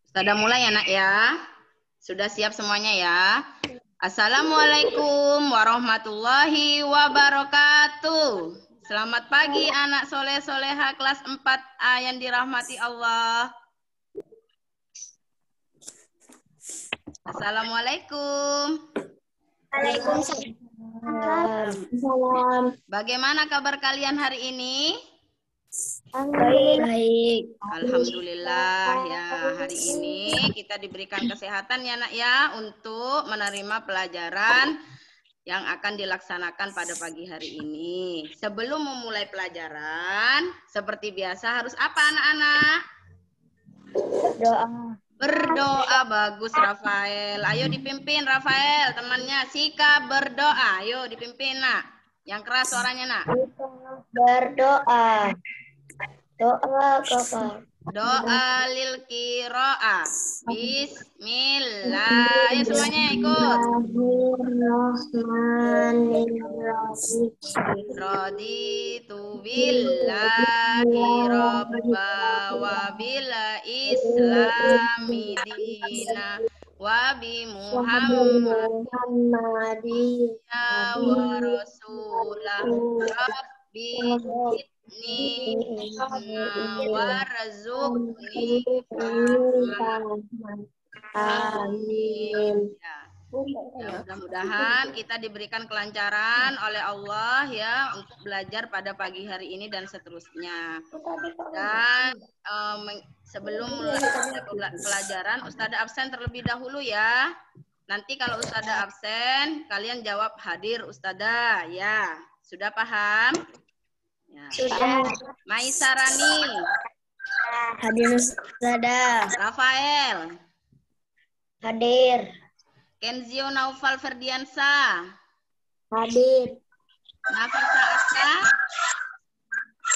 Ustazah mulai ya nak ya. Sudah siap semuanya ya. Assalamualaikum warahmatullahi wabarakatuh. Selamat pagi anak soleh-soleha kelas 4A yang dirahmati Allah. Assalamualaikum. Waalaikumsalam. Bagaimana kabar kalian hari ini? Baik. Alhamdulillah ya, hari ini kita diberikan kesehatan ya nak ya untuk menerima pelajaran yang akan dilaksanakan pada pagi hari ini. Sebelum memulai pelajaran, seperti biasa harus apa anak-anak? Doa. Berdoa. Bagus Rafael. Ayo dipimpin Rafael, temannya Sika berdoa. Ayo dipimpin nak. Yang keras suaranya nak. Berdoa. Doa kakak. Doa lil kiro'ah. Bismillah. Ayo semuanya ikut. Raditu billahi robba wa bila islami dina wa bi muhammadiyya wa rasulah rabbi zidni warzuqni amin. Ya, mudah-mudahan kita diberikan kelancaran oleh Allah ya untuk belajar pada pagi hari ini dan seterusnya. Dan sebelum mulai pelajaran, Ustazah absen terlebih dahulu ya. Nanti kalau Ustazah absen, kalian jawab hadir Ustazah ya. Sudah paham? Ya. Sudah. Maisarani. Hadir Ustazah. Rafael. Hadir. Kenzio Naufal Ferdiansa. Hadir. Nafisa Aska.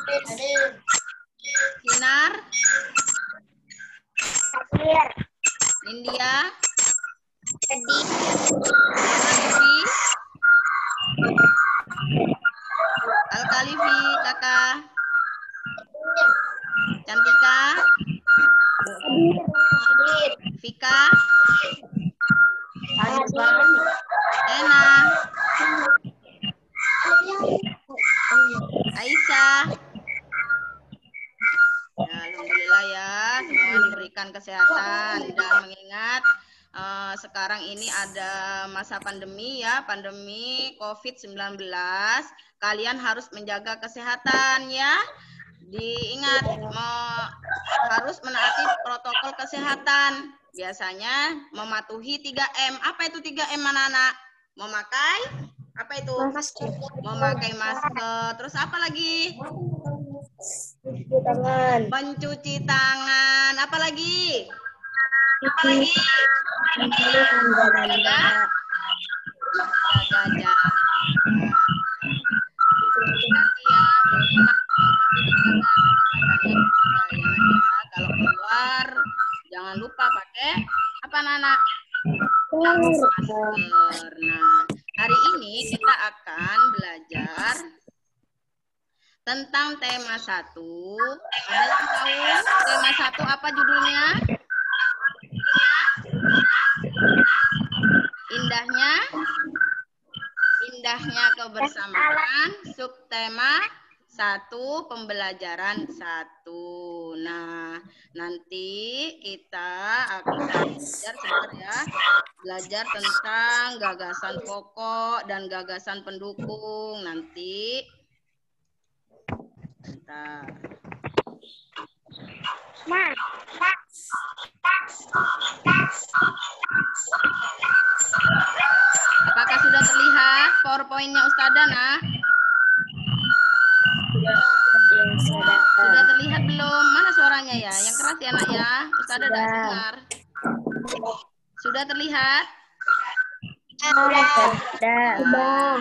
Hadir. Sinar. Hadir. India. Hadir. Al-Khalifi. Al-Khalifi kakak. Cantika. Hadir. Vika. Hadir. Ena. Aisyah. Ya, alhamdulillah ya, semua diberikan kesehatan dan mengingat sekarang ini ada masa pandemi ya, pandemi COVID-19. Kalian harus menjaga kesehatan ya. Diingat harus menaati protokol kesehatan. Biasanya mematuhi 3M. Apa itu 3M anak-anak? Memakai apa itu? Memakai masker. Terus apa lagi? Cuci tangan. Mencuci tangan. Apa lagi? Jaga jarak. Kalau keluar jangan lupa pakai apa anak-anak? Masker. Nah, hari ini kita akan belajar tentang tema 1. Ada yang tahu tema 1 apa judulnya? Indahnya kebersamaan, subtema 1, pembelajaran 1. Nah, nanti kita akan belajar sebentar ya. Belajar tentang gagasan pokok dan gagasan pendukung. Nanti bentar. Apakah sudah terlihat PowerPoint-nya Ustazah nah? Sudah terlihat belum? Mana suaranya ya? Yang keras ya nak ya? Ustazah tidak dengar. Sudah terlihat? Sudah.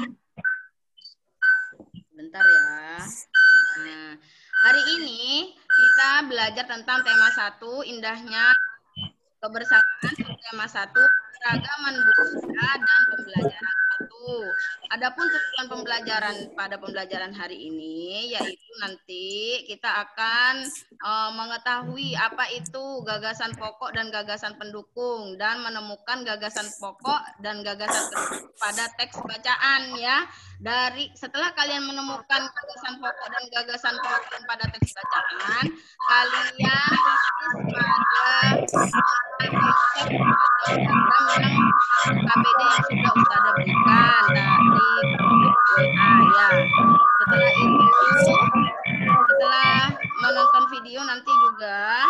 Bentar ya. Nah, hari ini kita belajar tentang tema 1, indahnya kebersamaan. Tema 1, keragaman budaya dan pembelajaran 1. Adapun tujuan pembelajaran pada pembelajaran hari ini yaitu nanti kita akan mengetahui apa itu gagasan pokok dan gagasan pendukung dan menemukan gagasan pokok dan gagasan pendukung pada teks bacaan ya. Setelah kalian menemukan gagasan pokok dan gagasan pendukung pada teks bacaan, kalian tulis pada konsep atau program yang KBD yang sudah Ustazah berikan di grup WA ya. Setelah itu, setelah menonton video nanti juga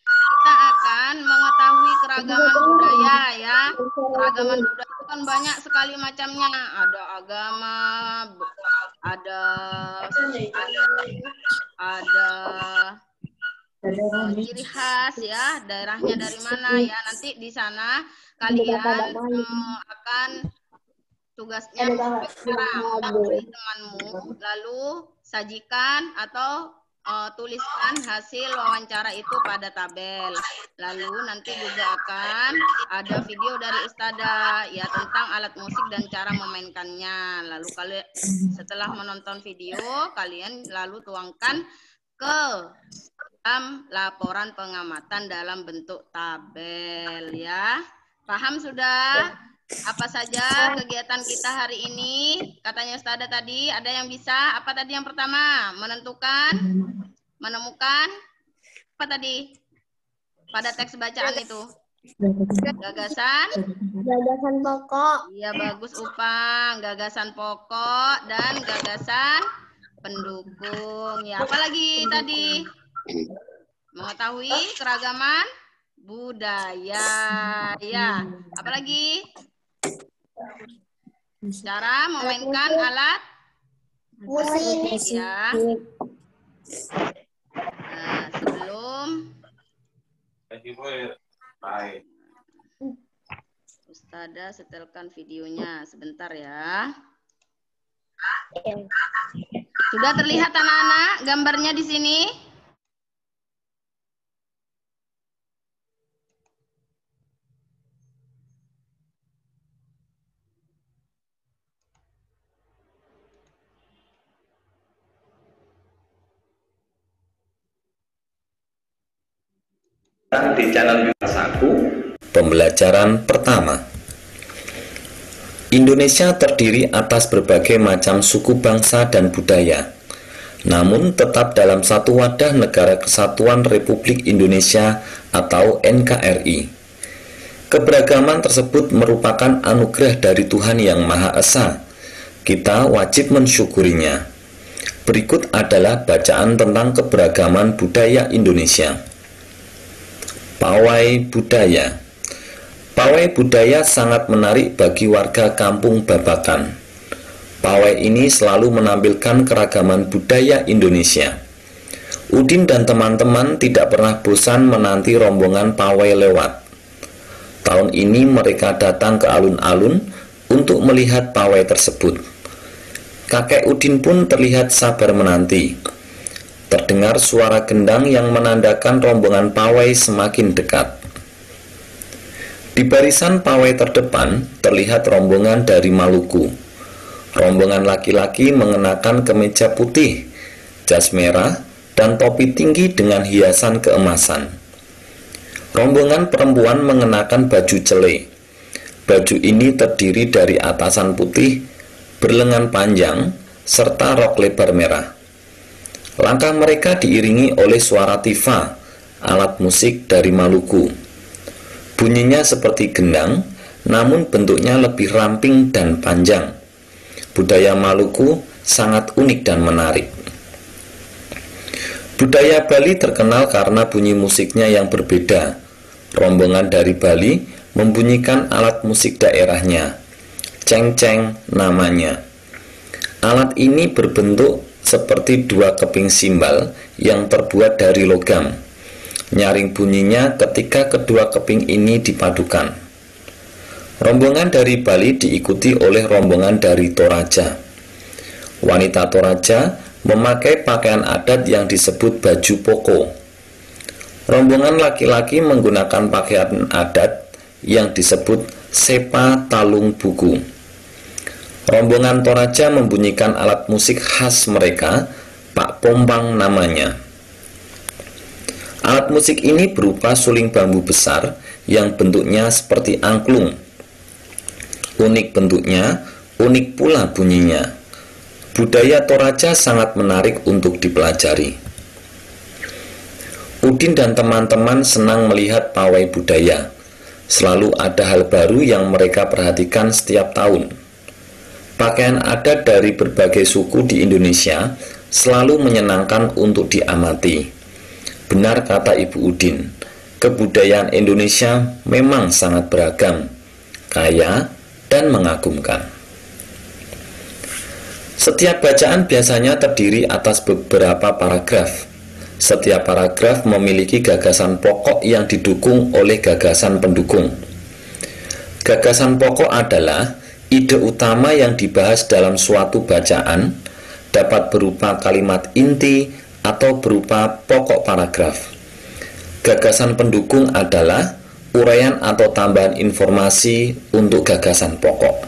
kita akan mengetahui keragaman budaya ya. Keragaman budaya itu kan banyak sekali macamnya. Ada agama, ada ciri khas ya, daerahnya dari mana ya. Nanti di sana kalian akan tugasnya mengundang temanmu, lalu sajikan atau tuliskan hasil wawancara itu pada tabel. Lalu nanti juga akan ada video dari Ustazah ya tentang alat musik dan cara memainkannya. Lalu kalian setelah menonton video, kalian lalu tuangkan ke dalam laporan pengamatan dalam bentuk tabel ya. Paham sudah? Apa saja kegiatan kita hari ini? Katanya Ustazah tadi, ada yang bisa? Apa tadi yang pertama? Menentukan, menemukan, apa tadi? Pada teks bacaan itu. Gagasan? Gagasan pokok. Iya, bagus Upang. Gagasan pokok dan gagasan pendukung. Ya, apa lagi tadi? Mengetahui keragaman budaya. Ya, apa lagi? Cara memainkan alat musik ya. Nah, sebelum Ustazah setelkan videonya sebentar ya. Sudah terlihat anak-anak gambarnya di sini? Di channel Saku. Pembelajaran pertama. Indonesia terdiri atas berbagai macam suku bangsa dan budaya, namun tetap dalam satu wadah Negara Kesatuan Republik Indonesia atau NKRI. Keberagaman tersebut merupakan anugerah dari Tuhan Yang Maha Esa. Kita wajib mensyukurinya. Berikut adalah bacaan tentang keberagaman budaya Indonesia. Pawai budaya. Pawai budaya sangat menarik bagi warga kampung Babakan. Pawai ini selalu menampilkan keragaman budaya Indonesia. Udin dan teman-teman tidak pernah bosan menanti rombongan pawai lewat. Tahun ini mereka datang ke alun-alun untuk melihat pawai tersebut. Kakek Udin pun terlihat sabar menanti. Terdengar suara gendang yang menandakan rombongan pawai semakin dekat. Di barisan pawai terdepan terlihat rombongan dari Maluku. Rombongan laki-laki mengenakan kemeja putih, jas merah, dan topi tinggi dengan hiasan keemasan. Rombongan perempuan mengenakan baju cele. Baju ini terdiri dari atasan putih, berlengan panjang, serta rok lebar merah. Langkah mereka diiringi oleh suara tifa, alat musik dari Maluku. Bunyinya seperti gendang, namun bentuknya lebih ramping dan panjang. Budaya Maluku sangat unik dan menarik. Budaya Bali terkenal karena bunyi musiknya yang berbeda. Rombongan dari Bali membunyikan alat musik daerahnya. Ceng-ceng namanya. Alat ini berbentuk seperti dua keping simbal yang terbuat dari logam. Nyaring bunyinya ketika kedua keping ini dipadukan. Rombongan dari Bali diikuti oleh rombongan dari Toraja. Wanita Toraja memakai pakaian adat yang disebut baju poko. Rombongan laki-laki menggunakan pakaian adat yang disebut Sepa Talung Buku. Rombongan Toraja membunyikan alat musik khas mereka, Pak Pompang namanya. Alat musik ini berupa suling bambu besar yang bentuknya seperti angklung. Unik bentuknya, unik pula bunyinya. Budaya Toraja sangat menarik untuk dipelajari. Udin dan teman-teman senang melihat pawai budaya. Selalu ada hal baru yang mereka perhatikan setiap tahun. Pakaian adat dari berbagai suku di Indonesia selalu menyenangkan untuk diamati. Benar kata Ibu Udin, kebudayaan Indonesia memang sangat beragam, kaya, dan mengagumkan. Setiap bacaan biasanya terdiri atas beberapa paragraf. Setiap paragraf memiliki gagasan pokok yang didukung oleh gagasan pendukung. Gagasan pokok adalah ide utama yang dibahas dalam suatu bacaan, dapat berupa kalimat inti atau berupa pokok paragraf. Gagasan pendukung adalah uraian atau tambahan informasi untuk gagasan pokok.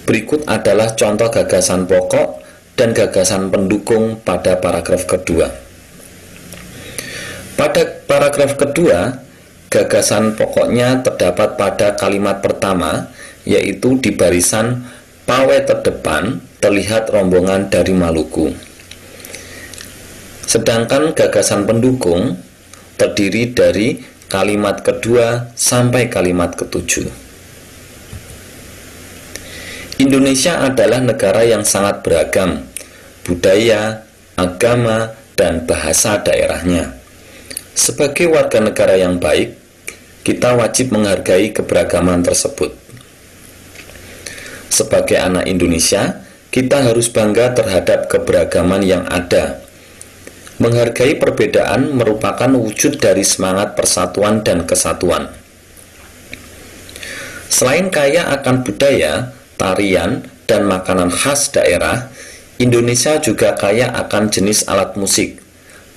Berikut adalah contoh gagasan pokok dan gagasan pendukung pada paragraf kedua. Pada paragraf kedua, gagasan pokoknya terdapat pada kalimat pertama, yaitu di barisan pawai terdepan terlihat rombongan dari Maluku. Sedangkan gagasan pendukung terdiri dari kalimat kedua sampai kalimat ketujuh. Indonesia adalah negara yang sangat beragam, budaya, agama, dan bahasa daerahnya. Sebagai warga negara yang baik, kita wajib menghargai keberagaman tersebut. Sebagai anak Indonesia, kita harus bangga terhadap keberagaman yang ada. Menghargai perbedaan merupakan wujud dari semangat persatuan dan kesatuan. Selain kaya akan budaya, tarian, dan makanan khas daerah, Indonesia juga kaya akan jenis alat musik.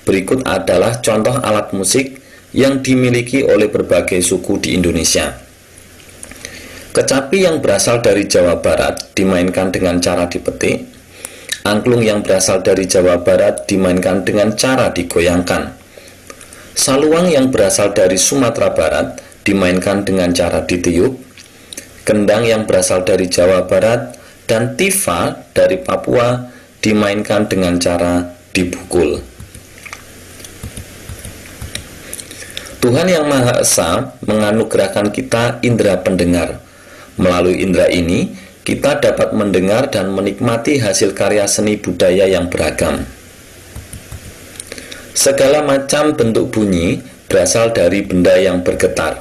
Berikut adalah contoh alat musik yang dimiliki oleh berbagai suku di Indonesia. Kecapi yang berasal dari Jawa Barat dimainkan dengan cara dipetik. Angklung yang berasal dari Jawa Barat dimainkan dengan cara digoyangkan. Saluang yang berasal dari Sumatera Barat dimainkan dengan cara ditiup. Kendang yang berasal dari Jawa Barat dan tifa dari Papua dimainkan dengan cara dipukul. Tuhan Yang Maha Esa menganugerahkan kita indera pendengar. Melalui indera ini, kita dapat mendengar dan menikmati hasil karya seni budaya yang beragam. Segala macam bentuk bunyi berasal dari benda yang bergetar.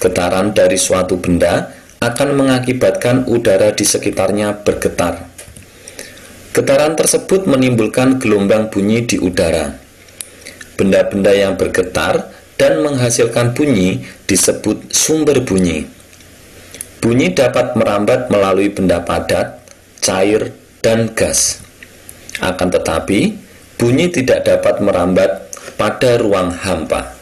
Getaran dari suatu benda akan mengakibatkan udara di sekitarnya bergetar. Getaran tersebut menimbulkan gelombang bunyi di udara. Benda-benda yang bergetar dan menghasilkan bunyi disebut sumber bunyi. Bunyi dapat merambat melalui benda padat, cair, dan gas. Akan tetapi, bunyi tidak dapat merambat pada ruang hampa.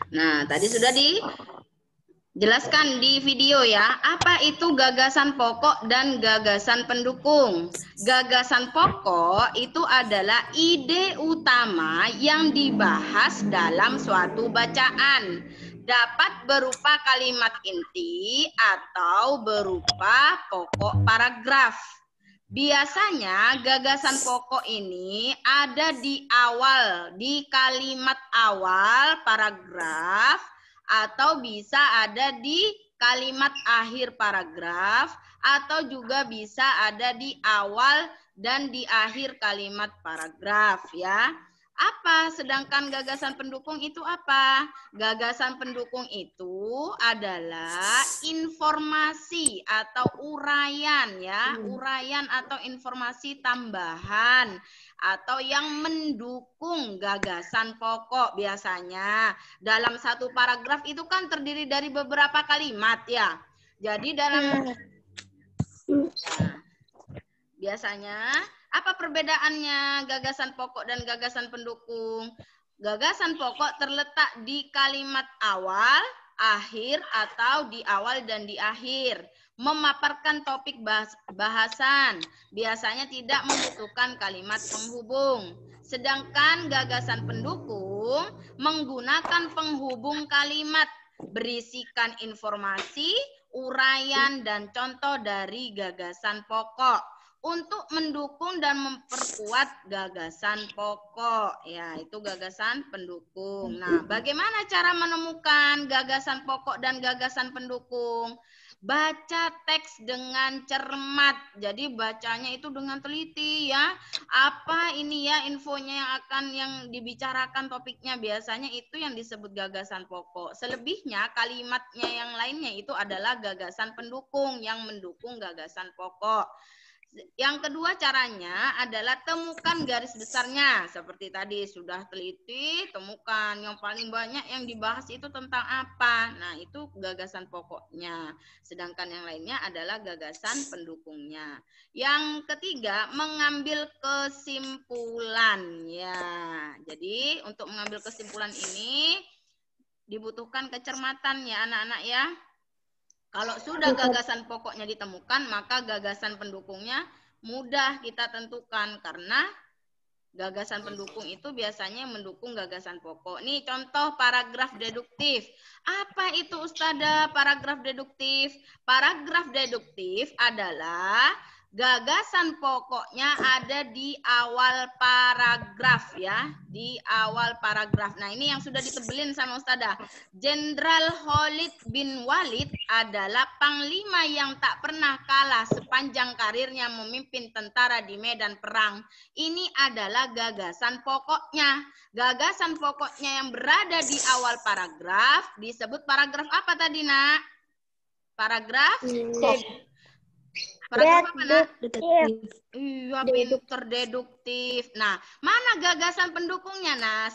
Nah, tadi sudah dijelaskan di video ya, apa itu gagasan pokok dan gagasan pendukung. Gagasan pokok itu adalah ide utama yang dibahas dalam suatu bacaan. Dapat berupa kalimat inti atau berupa pokok paragraf. Biasanya gagasan pokok ini ada di awal, di kalimat awal paragraf, atau bisa ada di kalimat akhir paragraf, atau juga bisa ada di awal dan di akhir kalimat paragraf ya. Apa sedangkan gagasan pendukung itu apa? Gagasan pendukung itu adalah informasi atau uraian ya, uraian atau informasi tambahan atau yang mendukung gagasan pokok. Biasanya dalam satu paragraf itu kan terdiri dari beberapa kalimat ya. Jadi dalam biasanya apa perbedaannya gagasan pokok dan gagasan pendukung? Gagasan pokok terletak di kalimat awal akhir atau di awal dan di akhir. Memaparkan topik bahasan biasanya tidak membutuhkan kalimat penghubung. Sedangkan gagasan pendukung menggunakan penghubung kalimat berisikan informasi, uraian, dan contoh dari gagasan pokok untuk mendukung dan memperkuat gagasan pokok. Ya, itu gagasan pendukung. Nah, bagaimana cara menemukan gagasan pokok dan gagasan pendukung? Baca teks dengan cermat. Jadi bacanya itu dengan teliti ya. Apa ini ya infonya yang dibicarakan topiknya, biasanya itu yang disebut gagasan pokok. Selebihnya kalimatnya yang lainnya itu adalah gagasan pendukung yang mendukung gagasan pokok. Yang kedua caranya adalah temukan garis besarnya. Seperti tadi sudah teliti, temukan yang paling banyak yang dibahas itu tentang apa. Nah, itu gagasan pokoknya. Sedangkan yang lainnya adalah gagasan pendukungnya. Yang ketiga, mengambil kesimpulan. Ya, jadi untuk mengambil kesimpulan ini dibutuhkan kecermatan ya anak-anak ya. Kalau sudah gagasan pokoknya ditemukan, maka gagasan pendukungnya mudah kita tentukan karena gagasan pendukung itu biasanya mendukung gagasan pokok. Nih contoh paragraf deduktif. Apa itu Ustazah paragraf deduktif? Paragraf deduktif adalah gagasan pokoknya ada di awal paragraf ya, di awal paragraf. Nah, ini yang sudah ditebelin sama Ustazah. Jenderal Khalid bin Walid adalah panglima yang tak pernah kalah sepanjang karirnya memimpin tentara di medan perang. Ini adalah gagasan pokoknya. Gagasan pokoknya yang berada di awal paragraf disebut paragraf apa tadi, Nak? Paragraf paragraf apa, Nak? Iya, pinter, deduktif. Nah, mana gagasan pendukungnya? Nah,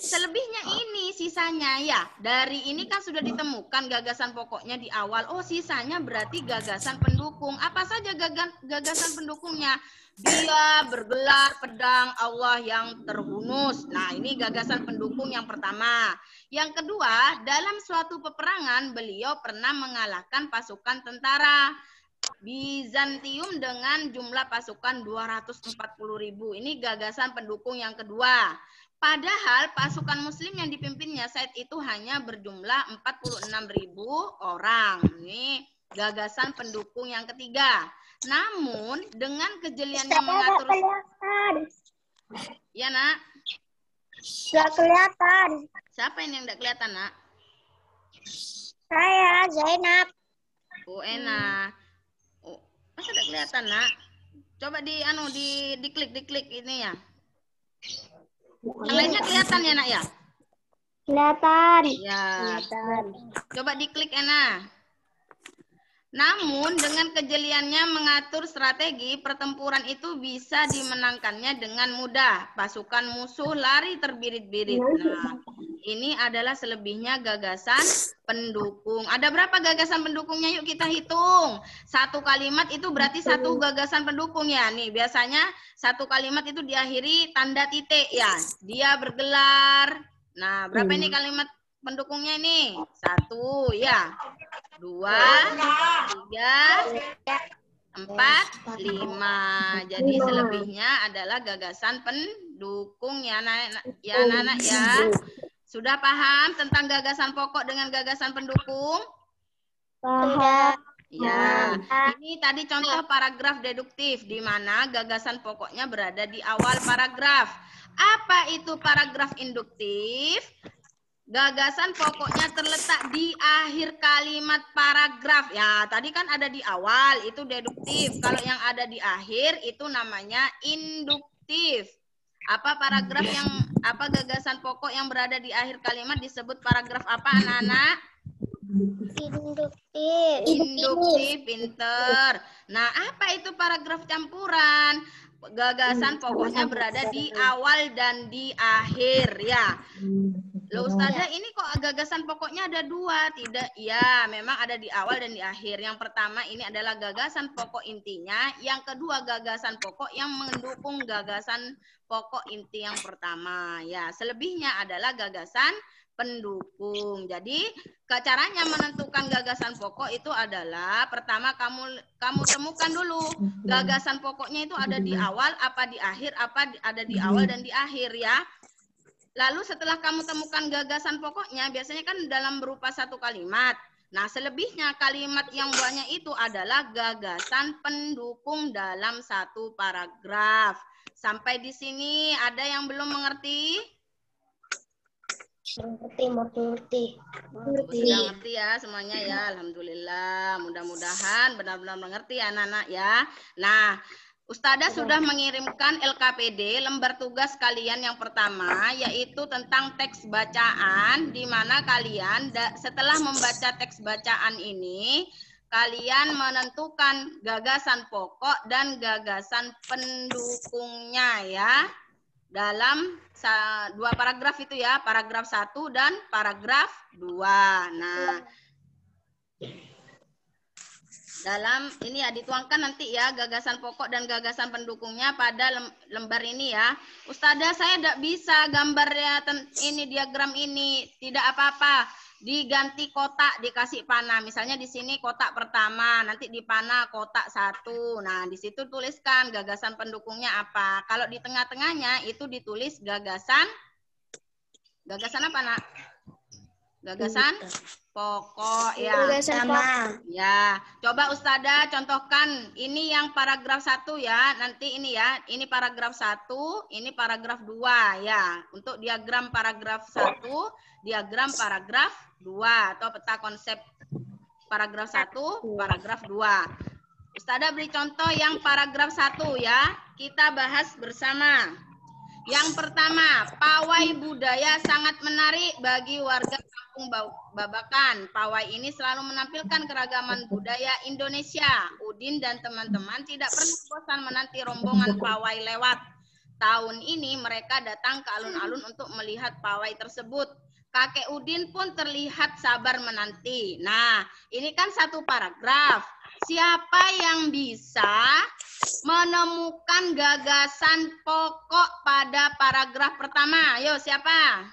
selebihnya ini sisanya ya. Dari ini kan sudah ditemukan gagasan pokoknya di awal. Oh, sisanya berarti gagasan pendukung. Apa saja gagasan pendukungnya? Dia bergelar pedang Allah yang terhunus. Nah, ini gagasan pendukung yang pertama. Yang kedua, dalam suatu peperangan beliau pernah mengalahkan pasukan tentara Bizantium dengan jumlah pasukan 240.000. Ini gagasan pendukung yang kedua. Padahal pasukan muslim yang dipimpinnya saat itu hanya berjumlah 46.000 orang. Ini gagasan pendukung yang ketiga. Namun dengan kejeliannya mengatur... Ya, Nak? Gak kelihatan. Siapa ini yang tidak kelihatan, Nak? Saya, Zainab. Oh, enak. Oh, masa tidak kelihatan, Nak? Coba diklik ini ya. Yang lainnya kelihatan ya, Nak ya? Kelihatan. Ya. Coba diklik enak. Namun dengan kejeliannya mengatur strategi pertempuran itu bisa dimenangkannya dengan mudah. Pasukan musuh lari terbirit-birit. Nah, ini adalah selebihnya gagasan pendukung. Ada berapa gagasan pendukungnya? Yuk kita hitung. Satu kalimat itu berarti satu gagasan pendukung ya. Nih biasanya satu kalimat itu diakhiri tanda titik ya. Dia bergelar. Nah, berapa ini kalimat pendukungnya ini? 1 ya. 2, 3, 4, 5. Jadi selebihnya adalah gagasan pendukung ya anak-anak ya. Sudah paham tentang gagasan pokok dengan gagasan pendukung? Paham. Ya, ini tadi contoh paragraf deduktif di mana gagasan pokoknya berada di awal paragraf. Apa itu paragraf induktif? Gagasan pokoknya terletak di akhir kalimat paragraf. Ya, tadi kan ada di awal, itu deduktif. Kalau yang ada di akhir, itu namanya induktif. Apa gagasan pokok yang berada di akhir kalimat disebut paragraf apa, anak-anak? Induktif. Induktif, pinter. Nah, apa itu paragraf campuran? Gagasan pokoknya berada di awal dan di akhir, ya. Loh Ustazah, ini kok gagasan pokoknya ada 2? Tidak, ya memang ada di awal dan di akhir. Yang pertama ini adalah gagasan pokok intinya. Yang kedua gagasan pokok yang mendukung gagasan pokok inti yang pertama. Ya, selebihnya adalah gagasan pendukung. Jadi caranya menentukan gagasan pokok itu adalah pertama kamu temukan dulu gagasan pokoknya itu ada di awal apa di akhir, apa ada di awal dan di akhir ya. Lalu setelah kamu temukan gagasan pokoknya, biasanya kan dalam berupa satu kalimat. Nah, selebihnya kalimat yang banyak itu adalah gagasan pendukung dalam satu paragraf. Sampai di sini ada yang belum mengerti? Mengerti. Sudah ngerti ya semuanya ya. Alhamdulillah. Mudah-mudahan benar-benar mengerti anak-anak ya. Nah, Ustazah sudah mengirimkan LKPD, lembar tugas kalian yang pertama, yaitu tentang teks bacaan, di mana kalian setelah membaca teks bacaan ini, kalian menentukan gagasan pokok dan gagasan pendukungnya ya, dalam dua paragraf itu ya, paragraf 1 dan paragraf 2. Nah, dalam ini ya dituangkan nanti ya gagasan pokok dan gagasan pendukungnya pada lembar ini ya. Ustazah saya tidak bisa gambarnya ini diagram ini, tidak apa-apa. Diganti kotak, dikasih panah. Misalnya di sini kotak pertama, nanti di panah kotak 1. Nah, di situ tuliskan gagasan pendukungnya apa. Kalau di tengah-tengahnya itu ditulis gagasan apa, Nak? Gagasan pokok ya. Ya, coba Ustazah contohkan ini yang paragraf 1 ya. Nanti ini ya, ini paragraf 1, ini paragraf 2 ya. Untuk diagram paragraf 1, diagram paragraf 2 atau peta konsep paragraf 1, paragraf 2. Ustazah beri contoh yang paragraf 1 ya. Kita bahas bersama. Yang pertama, pawai budaya sangat menarik bagi warga Kampung Babakan. Pawai ini selalu menampilkan keragaman budaya Indonesia. Udin dan teman-teman tidak pernah bosan menanti rombongan pawai lewat. Tahun ini mereka datang ke alun-alun untuk melihat pawai tersebut. Kakek Udin pun terlihat sabar menanti. Nah, ini kan satu paragraf. Siapa yang bisa menemukan gagasan pokok pada paragraf pertama? Ayo, siapa?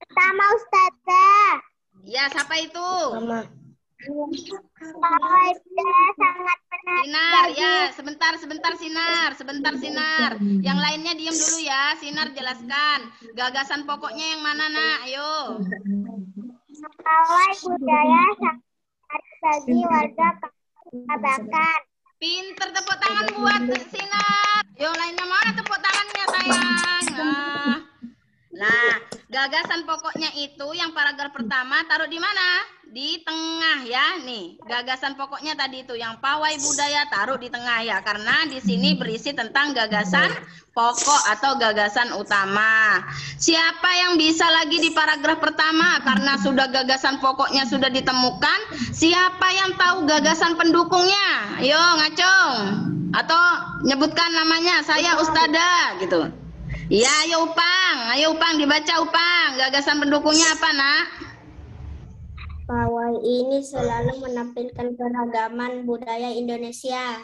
Pertama, Ustazah. Ya, siapa itu? Pawai budaya sangat menarik. Sinar, ya. Sebentar, Sinar. Yang lainnya diam dulu ya. Sinar jelaskan. Gagasan pokoknya yang mana, Nak? Ayo. Pawai budaya sangat menarik bagi warga Kampung Babakan. Pinter, tepuk tangan buat Sinar. Yang lainnya mana tepuk tangannya, sayang? Nah, gagasan pokoknya itu yang paragraf pertama taruh di mana? Di tengah ya, nih. Gagasan pokoknya tadi itu yang pawai budaya taruh di tengah ya, karena di sini berisi tentang gagasan pokok atau gagasan utama. Siapa yang bisa lagi di paragraf pertama karena sudah gagasan pokoknya sudah ditemukan? Siapa yang tahu gagasan pendukungnya? Ayo ngacung atau nyebutkan namanya, saya Ustazah gitu. Ya, ayo Upang dibaca Upang. Gagasan pendukungnya apa, Nak? Pawai ini selalu menampilkan keragaman budaya Indonesia.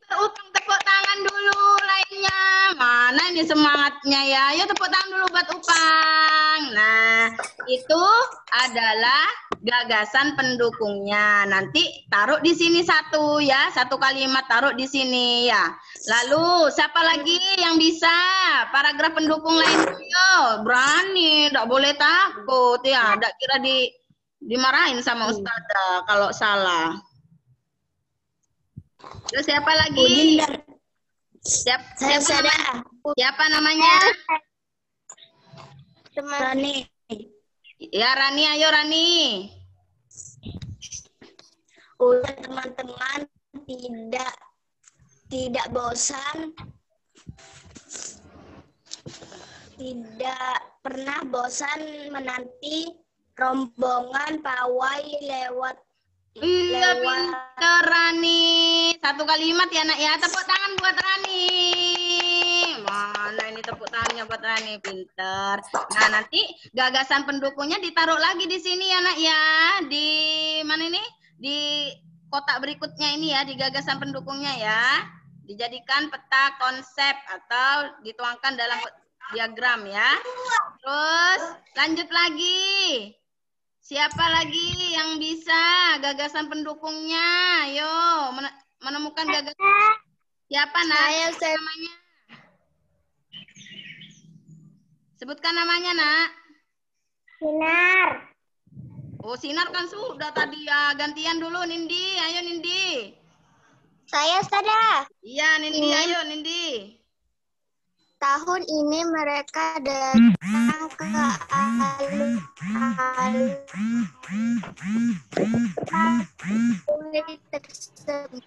Upang tepuk tangan dulu lainnya. Mana ini semangatnya ya? Ayo tepuk tangan dulu buat Upang. Nah, itu adalah gagasan pendukungnya. Nanti taruh di sini satu ya, satu kalimat taruh di sini ya. Lalu siapa lagi yang bisa paragraf pendukung lainnya? Yo, berani, tidak boleh takut ya. Tidak kira dimarahin sama Ustazah kalau salah. Terus siapa lagi? Siapa namanya? Rani. Ya Rani, ayo Rani. Udah teman-teman tidak bosan, tidak pernah bosan menanti rombongan pawai lewat. Iya, pinter Rani. Satu kalimat ya nak ya. Tepuk tangan buat Rani. Mana ini tepuk tangannya buat Rani, pinter. Nah nanti gagasan pendukungnya ditaruh lagi di sini ya nak ya. Di mana ini? Di kotak berikutnya ini ya, di gagasan pendukungnya ya. Dijadikan peta konsep atau dituangkan dalam diagram ya. Terus lanjut lagi. Siapa lagi yang bisa gagasan pendukungnya? Ayo menemukan gagasan. Siapa nak? Sebutkan namanya. Sebutkan namanya nak. Sinar. Oh, Sinar kan sudah tadi ya. Gantian dulu Nindi. Ayo Nindi. Saya sudah. Iya Nindi, ayo Nindi. Tahun ini mereka datang ke alun-alun tersebut.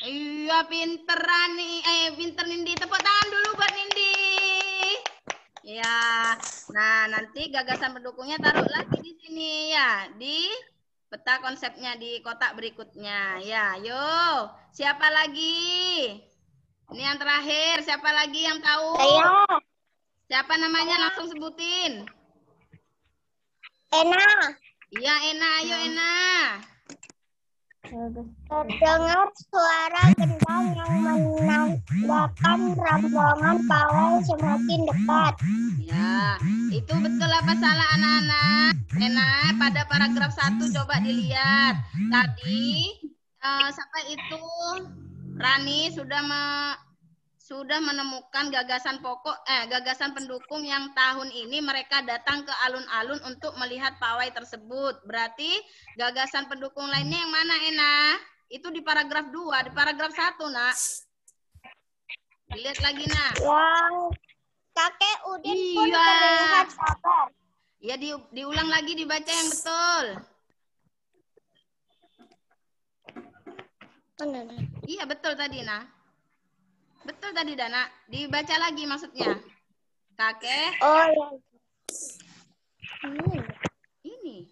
Iya, pinter Rani. Pinter Nindi. Tepuk tangan dulu buat Nindi. Ya. Nah, nanti gagasan pendukungnya taruh lagi di sini ya, di peta konsepnya di kotak berikutnya. Ya, yuk. Siapa lagi? Ini yang terakhir. Siapa lagi yang tahu? Saya. Siapa namanya? Langsung sebutin. Ena. Iya, Ena. Ayo, Ena. Terdengar suara gendang yang menandakan rombongan pawai semakin dekat. Ya, itu betul apa salah anak-anak? Ena, pada paragraf 1 coba dilihat. Tadi siapa itu? Rani sudah menemukan gagasan gagasan pendukung yang tahun ini mereka datang ke alun-alun untuk melihat pawai tersebut. Berarti gagasan pendukung lainnya yang mana, Ena? Itu di paragraf 2, di paragraf 1, Nak. Dilihat lagi, Nak. Yang kakek Udin pun terlihat sabar. Ya, diulang lagi, dibaca yang betul. Iya, betul tadi, Nah. Betul tadi, Dana. Dibaca lagi maksudnya. Kakek. Oh, ya. Ini.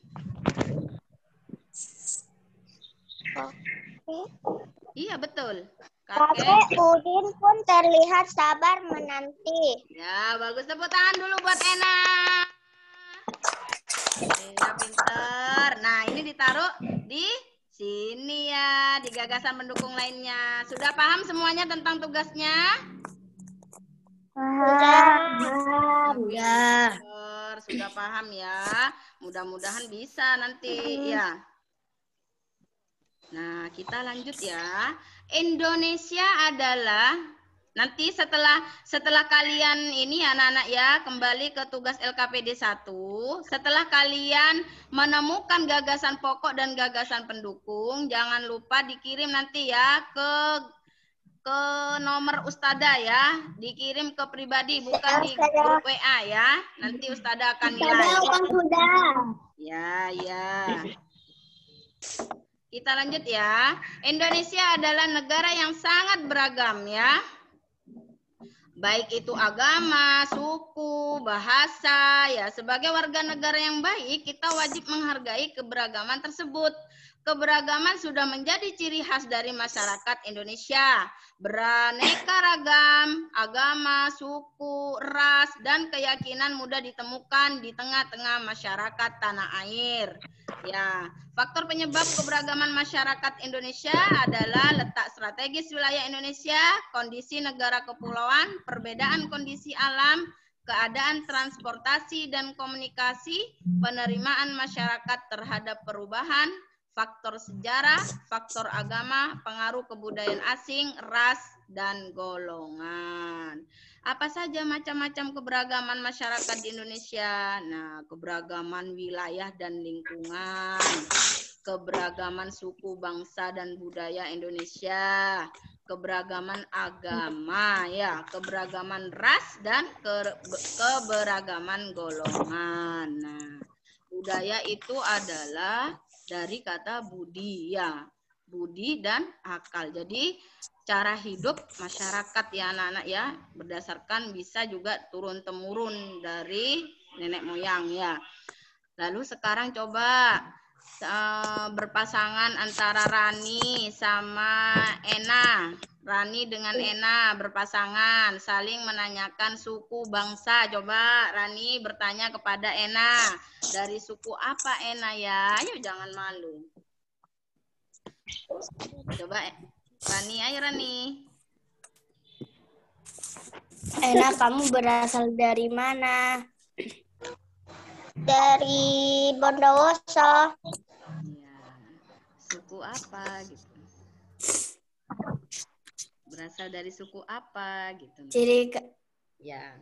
Iya, betul. Kakek Udin pun terlihat sabar menanti. Ya, bagus. Tepuk tangan dulu buat Ena. Ya, pinter. Nah, ini ditaruh di sini ya, di gagasan pendukung lainnya. Sudah paham semuanya tentang tugasnya? Paham. Ya. Sudah paham ya. Mudah-mudahan bisa nanti ya. Nah, kita lanjut ya. Indonesia adalah nanti setelah kalian ini anak-anak ya kembali ke tugas LKPD 1, setelah kalian menemukan gagasan pokok dan gagasan pendukung, jangan lupa dikirim nanti ya ke nomor Ustada ya, dikirim ke pribadi bukan di grup WA ya. Nanti Ustada akan nilai. Ya. Kita lanjut ya. Indonesia adalah negara yang sangat beragam ya. Baik itu agama, suku, bahasa, ya sebagai warga negara yang baik, kita wajib menghargai keberagaman tersebut. Keberagaman sudah menjadi ciri khas dari masyarakat Indonesia. Beraneka ragam, agama, suku, ras, dan keyakinan mudah ditemukan di tengah-tengah masyarakat tanah air. Ya, faktor penyebab keberagaman masyarakat Indonesia adalah letak strategis wilayah Indonesia, kondisi negara kepulauan, perbedaan kondisi alam, keadaan transportasi dan komunikasi, penerimaan masyarakat terhadap perubahan, faktor sejarah, faktor agama, pengaruh kebudayaan asing, ras, dan golongan. Apa saja macam-macam keberagaman masyarakat di Indonesia? Nah, keberagaman wilayah dan lingkungan, keberagaman suku, bangsa, dan budaya Indonesia, keberagaman agama, ya, keberagaman ras, dan keberagaman golongan. Nah, budaya itu adalah dari kata budi, ya, budi dan akal. Jadi cara hidup masyarakat ya anak-anak ya, berdasarkan bisa juga turun-temurun dari nenek moyang ya. Lalu sekarang coba berpasangan antara Rani sama Ena. Rani dengan Ena berpasangan, saling menanyakan suku bangsa. Coba Rani bertanya kepada Ena, dari suku apa Ena ya? Ayo jangan malu. Coba Rani, ayo Rani. Ena, kamu berasal dari mana? Dari Bondowoso. Ya. Suku apa gitu? Berasal dari suku apa gitu? Ya.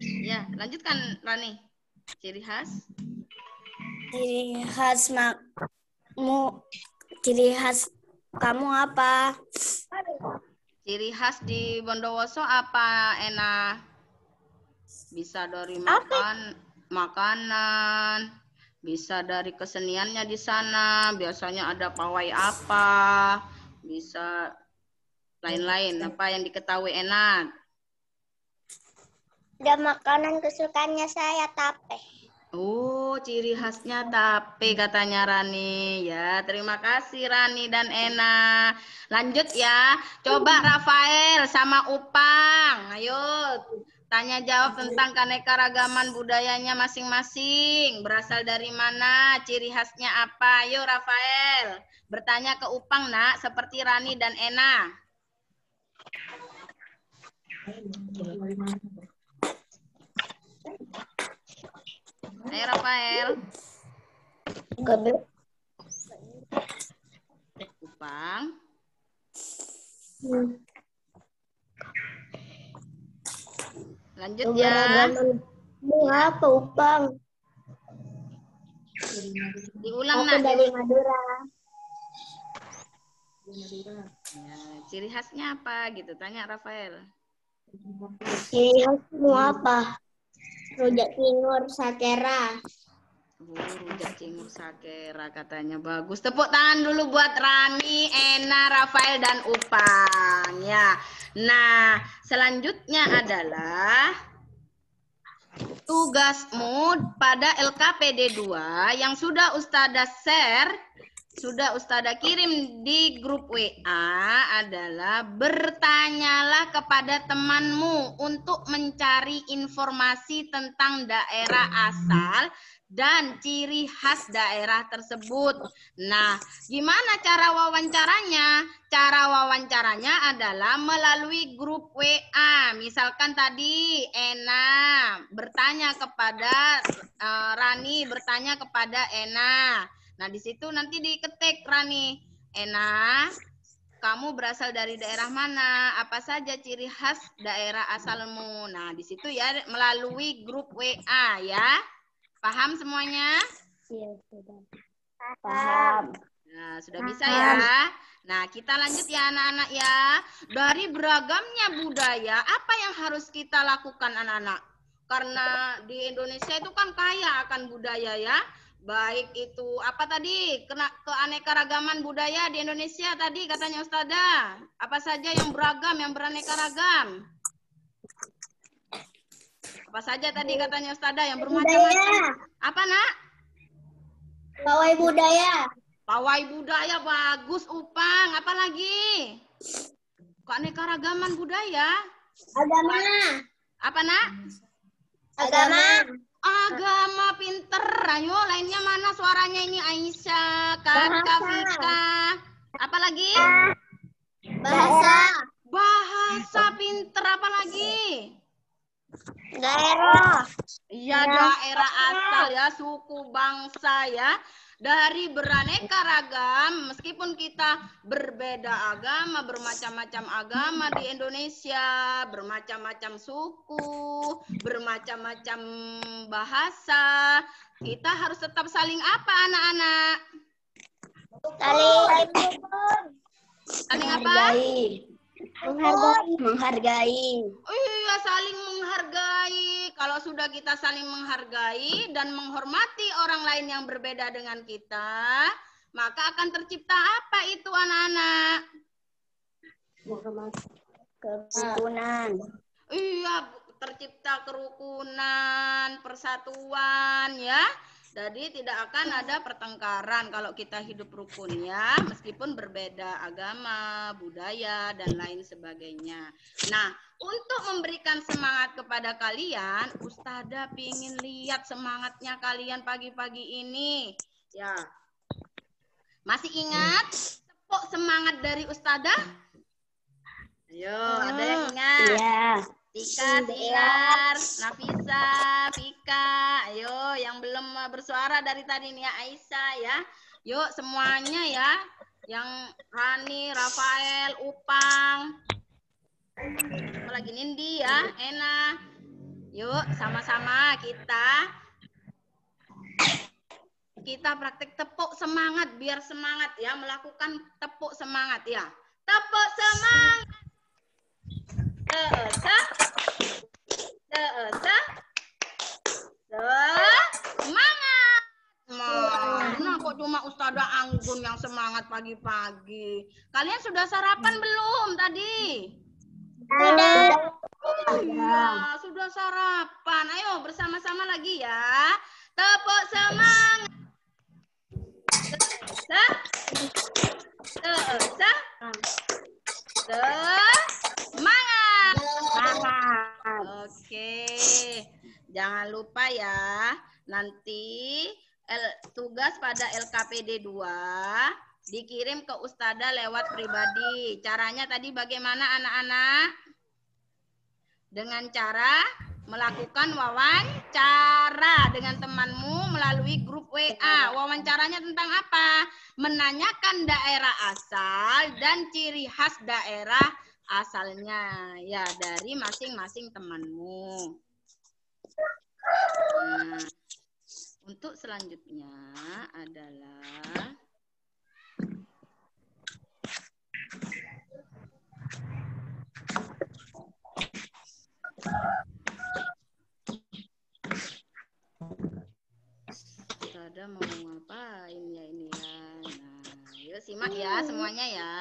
Ya, lanjutkan Rani. Ciri khas? Ciri khas ciri khas kamu apa? Ciri khas di Bondowoso apa, Ena? Bisa dari makanan, bisa dari keseniannya di sana, biasanya ada pawai apa, bisa lain-lain. Apa yang diketahui enak? Ada makanan kesukaannya saya, tape. Oh, ciri khasnya tape katanya Rani. Ya, terima kasih Rani dan Ena. Lanjut ya. Coba Rafael sama Upang. Ayo, tanya jawab tentang keanekaragaman budayanya masing-masing. Berasal dari mana? Ciri khasnya apa? Ayo Rafael. Bertanya ke Upang, Nak, seperti Rani dan Ena. Ayo Rafael. Upang. Lanjut ya. Apa, Upang? Diulang, Aku Nak. dari Madura. Ya, ciri khasnya apa gitu? Tanya Rafael. Ciri khasmu apa? Rujak cingur sakera. Rujak cingur sakera katanya bagus. Tepuk tangan dulu buat Rani, Ena, Rafael dan Upang ya. Nah, selanjutnya adalah tugasmu pada LKPD 2 yang sudah Ustazah share, sudah Ustazah kirim di grup WA adalah bertanyalah kepada temanmu untuk mencari informasi tentang daerah asal dan ciri khas daerah tersebut. Nah, gimana cara wawancaranya? Cara wawancaranya adalah melalui grup WA. Misalkan tadi Ena bertanya kepada Rani, bertanya kepada Ena. Nah, di situ nanti diketik Rani, Ena, kamu berasal dari daerah mana? Apa saja ciri khas daerah asalmu? Nah, di situ ya melalui grup WA ya. Paham semuanya? Iya, sudah. Paham. Nah, sudah bisa ya. Nah, kita lanjut ya anak-anak ya. Dari beragamnya budaya, apa yang harus kita lakukan anak-anak? Karena di Indonesia itu kan kaya akan budaya ya. Baik itu apa tadi? Keanekaragaman budaya di Indonesia tadi katanya Ustazah. Apa saja yang beragam, yang beraneka ragam? Apa saja tadi katanya Ustazah yang bermacam-macam? Apa, Nak? Pawai budaya. Pawai budaya bagus, Upang. Apa lagi? Keanekaragaman budaya. Agama. Apa, Nak? Agama. Agama, pinter. Ayo, lainnya mana suaranya ini? Aisyah, Kakak, Vika. Apa lagi? Bahasa. Bahasa, pinter. Apa lagi? Daerah. Iya, daerah asal ya, suku bangsa ya. Dari beraneka ragam, meskipun kita berbeda agama, bermacam-macam agama di Indonesia, bermacam-macam suku, bermacam-macam bahasa, kita harus tetap saling apa anak-anak? Saling apa? Menghargai. Iya, saling menghargai. Kalau sudah kita saling menghargai dan menghormati orang lain yang berbeda dengan kita, maka akan tercipta apa itu anak-anak? Kerukunan. Iya, tercipta kerukunan, persatuan ya. Jadi tidak akan ada pertengkaran kalau kita hidup rukun ya, meskipun berbeda agama, budaya, dan lain sebagainya. Nah, untuk memberikan semangat kepada kalian, Ustazah ingin lihat semangatnya kalian pagi-pagi ini. Ya, masih ingat tepuk semangat dari Ustazah? Ayo, ada yang ingat? Iya. Tika, Tiar, Nafisa, Vika. Ayo, yang belum bersuara dari tadi nih ya, Aisyah ya. Yuk semuanya ya. Yang Rani, Rafael, Upang. Apalagi Nindi ya, Ena. Yuk sama-sama kita praktek tepuk semangat biar semangat ya, melakukan tepuk semangat ya. Tepuk semangat. Semangat. Mana kok cuma Ustazah Anggun yang semangat pagi-pagi. Kalian sudah sarapan belum tadi? Sudah. Iya, sudah sarapan. Ayo bersama-sama lagi ya. Tepuk semangat. Semangat. Oke. Jangan lupa ya. Nanti tugas pada LKPD 2 dikirim ke Ustazah lewat pribadi. Caranya tadi bagaimana anak-anak? Dengan cara melakukan wawancara dengan temanmu melalui grup WA. Wawancaranya tentang apa? Menanyakan daerah asal dan ciri khas daerah asalnya ya dari masing-masing temanmu. Nah, untuk selanjutnya adalah ada mau ngapain ya ini ya. Nah, yuk simak ya semuanya ya.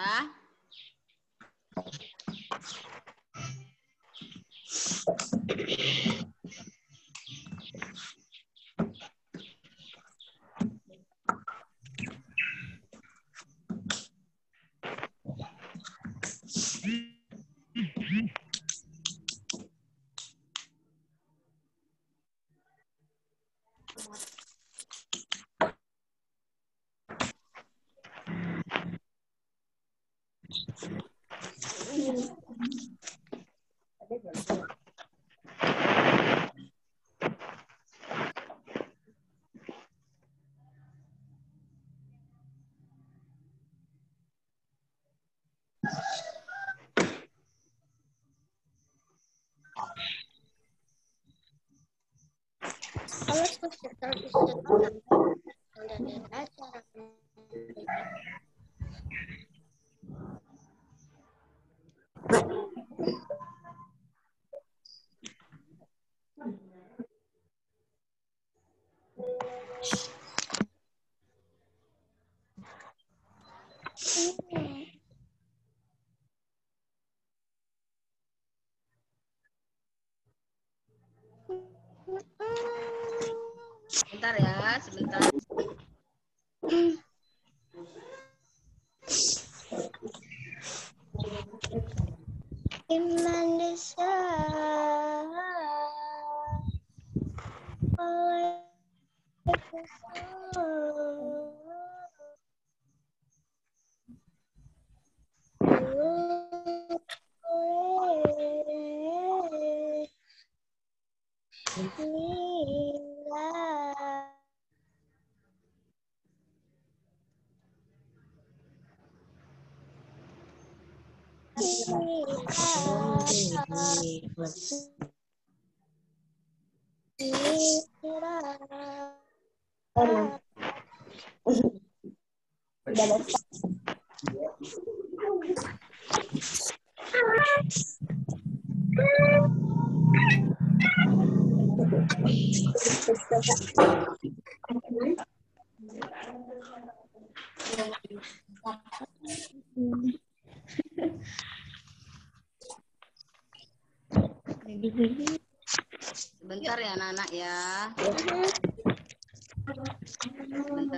Sebentar ya, sebentar. Indonesia. Sebentar ya anak-anak ya.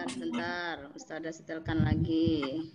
Sebentar. Ustazah setelkan lagi.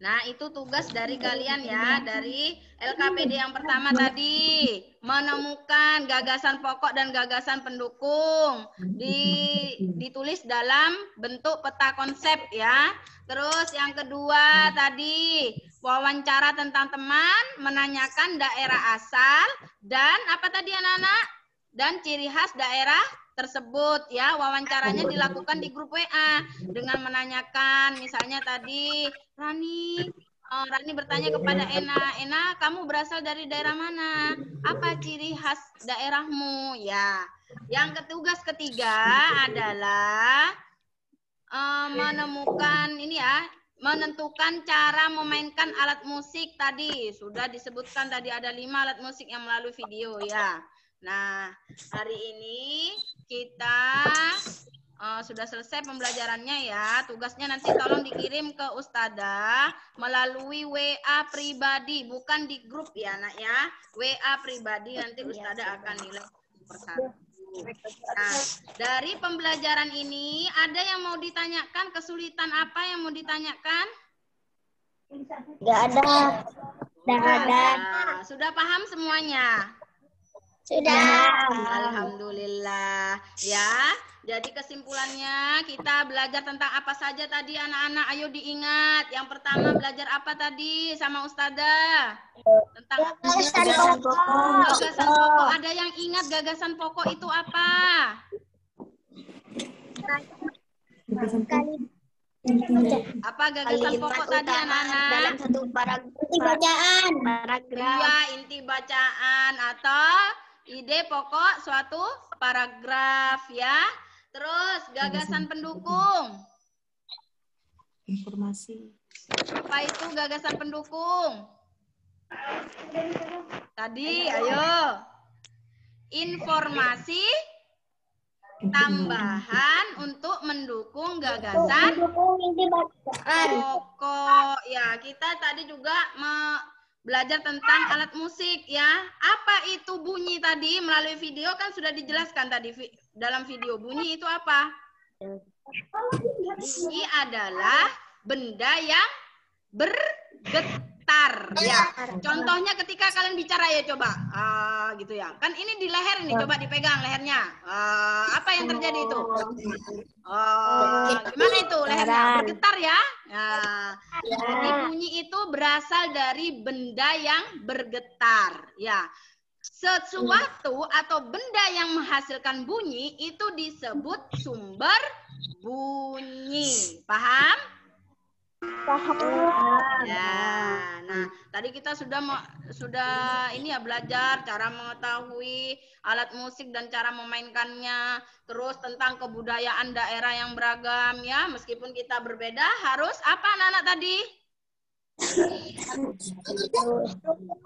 Nah, itu tugas dari kalian ya, dari LKPD yang pertama tadi, menemukan gagasan pokok dan gagasan pendukung, ditulis dalam bentuk peta konsep ya. Terus yang kedua tadi, wawancara tentang teman, menanyakan daerah asal, dan apa tadi anak-anak? Dan ciri khas daerah tersebut ya. Wawancaranya dilakukan di grup WA dengan menanyakan misalnya tadi Rani bertanya kepada Ena, kamu berasal dari daerah mana? Apa ciri khas daerahmu? Ya. Yang tugas ketiga adalah menemukan ini ya, menentukan cara memainkan alat musik tadi. Sudah disebutkan tadi ada 5 alat musik yang melalui video ya. Nah, hari ini kita sudah selesai pembelajarannya ya. Tugasnya nanti tolong dikirim ke Ustadzah melalui WA pribadi, bukan di grup ya nak ya. WA pribadi nanti Ustadzah akan nilai persatu. Nah, dari pembelajaran ini ada yang mau ditanyakan? Kesulitan apa yang mau ditanyakan? Nggak ada. Nggak ada. Sudah paham semuanya? Sudah. Alhamdulillah. Ya, jadi kesimpulannya kita belajar tentang apa saja tadi anak-anak? Ayo diingat. Yang pertama belajar apa tadi sama Ustadzah? Tentang Gagasan pokok. gagasan pokok. Ada yang ingat gagasan pokok itu apa? Apa gagasan pokok tadi anak-anak? Dalam satu paragraf. Iya, inti bacaan atau ide pokok suatu paragraf ya. Terus gagasan pendukung. Informasi. Apa itu gagasan pendukung? Tadi, ayo. Informasi tambahan untuk mendukung gagasan pokok. Ya, kita tadi juga belajar tentang alat musik ya. Apa itu bunyi tadi? Melalui video kan sudah dijelaskan tadi dalam video. Bunyi itu apa? Bunyi adalah benda yang bergetar ya. Contohnya ketika kalian bicara ya coba gitu ya. Kan ini di leher ini, coba dipegang lehernya. Apa yang terjadi itu? Gimana itu lehernya? Bergetar ya. Jadi bunyi itu berasal dari benda yang bergetar ya. Sesuatu atau benda yang menghasilkan bunyi itu disebut sumber bunyi. Paham? Ya, nah tadi kita sudah ini ya belajar cara mengetahui alat musik dan cara memainkannya, terus tentang kebudayaan daerah yang beragam ya, meskipun kita berbeda harus apa anak-anak tadi?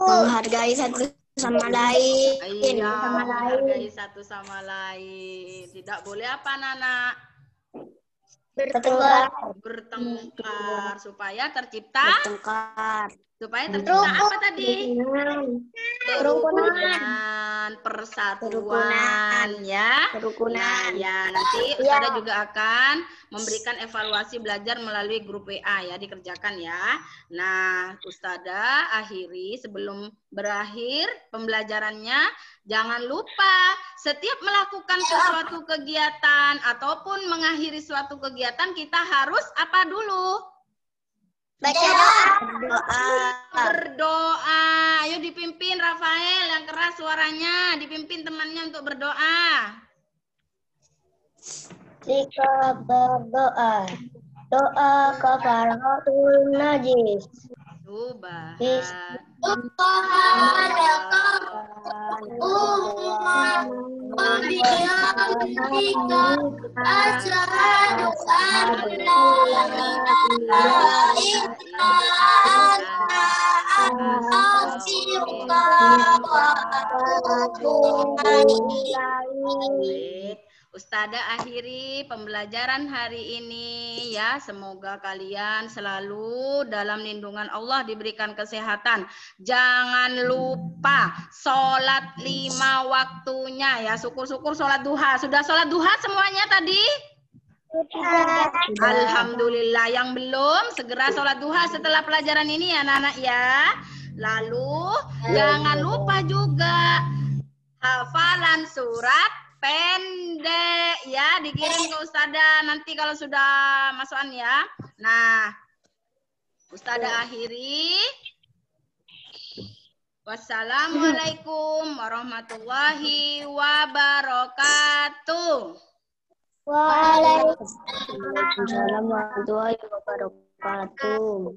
Menghargai satu sama lain. Iya, menghargai satu sama lain. Tidak boleh apa anak-anak? Bertengkar supaya tercipta apa tadi? Kerukunan, persatuan ya. Nah, ya nanti Ustadzah juga akan memberikan evaluasi belajar melalui grup WA ya, dikerjakan ya. Nah, Ustadzah akhiri sebelum berakhir pembelajarannya, jangan lupa setiap melakukan sesuatu kegiatan ataupun mengakhiri suatu kegiatan kita harus apa dulu? Baca berdoa. Ayo dipimpin Rafael yang keras suaranya, dipimpin temannya untuk berdoa. Jika berdoa, doa kafaratul najis. Ustadzah akhiri pembelajaran hari ini ya. Semoga kalian selalu dalam lindungan Allah, diberikan kesehatan. Jangan lupa sholat 5 waktunya ya. Syukur-syukur sholat duha. Sudah sholat duha semuanya tadi? Alhamdulillah. Yang belum, segera sholat duha setelah pelajaran ini ya anak-anak ya. Lalu jangan lupa juga hafalan surat pendek ya, dikirim ke Ustazah nanti kalau sudah masukan ya. Nah, Ustazah akhiri. Wassalamualaikum warahmatullahi wabarakatuh. Waalaikumsalam warahmatullahi wabarakatuh.